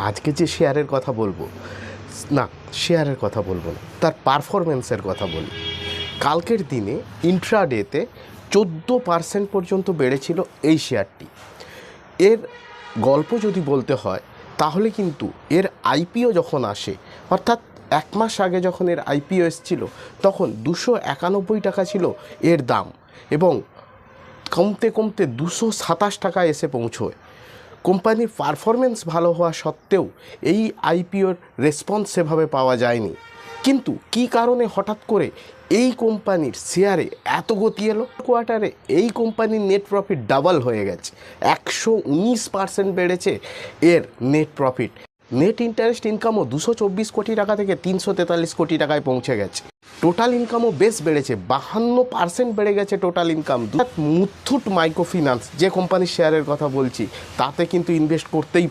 আজকে যে শেয়ারের কথা বলবো, না শেয়ারের কথা বলবো না, তার পারফরমেন্সের কথা বলি। কালকের দিনে ইন্ট্রাডেতে 14% পর্যন্ত বেড়েছিল এই শেয়ারটি। এর গল্প যদি বলতে হয় তাহলে কিন্তু এর আইপিও যখন আসে, অর্থাৎ 1 মাস আগে যখন এর আইপিও এসেছিল, তখন 291 টাকা ছিল এর দাম, এবং কমতে কমতে 227 টাকায় এসে পৌঁছয়। কোম্পানির পারফরমেন্স ভালো হওয়া সত্ত্বেও এই আইপিওর রেসপন্স সেভাবে পাওয়া যায়নি। কিন্তু কী কারণে হঠাৎ করে এই কোম্পানির শেয়ারে এত গতি এলো? কোয়ার্টারে এই কোম্পানির নেট প্রফিট ডাবল হয়ে গেছে, 119% বেড়েছে এর নেট প্রফিট। নেট ইন্টারেস্ট ইনকামও 224 কোটি টাকা থেকে 343 কোটি টাকায় পৌঁছে গেছে। টোটাল ইনকামও বেশ বেড়েছে, 52% বেড়ে গেছে টোটাল ইনকাম। মুথুট মাইক্রোফিন্যান্স যে কোম্পানির শেয়ারের কথা বলছি, তাতে কিন্তু ইনভেস্ট করতেই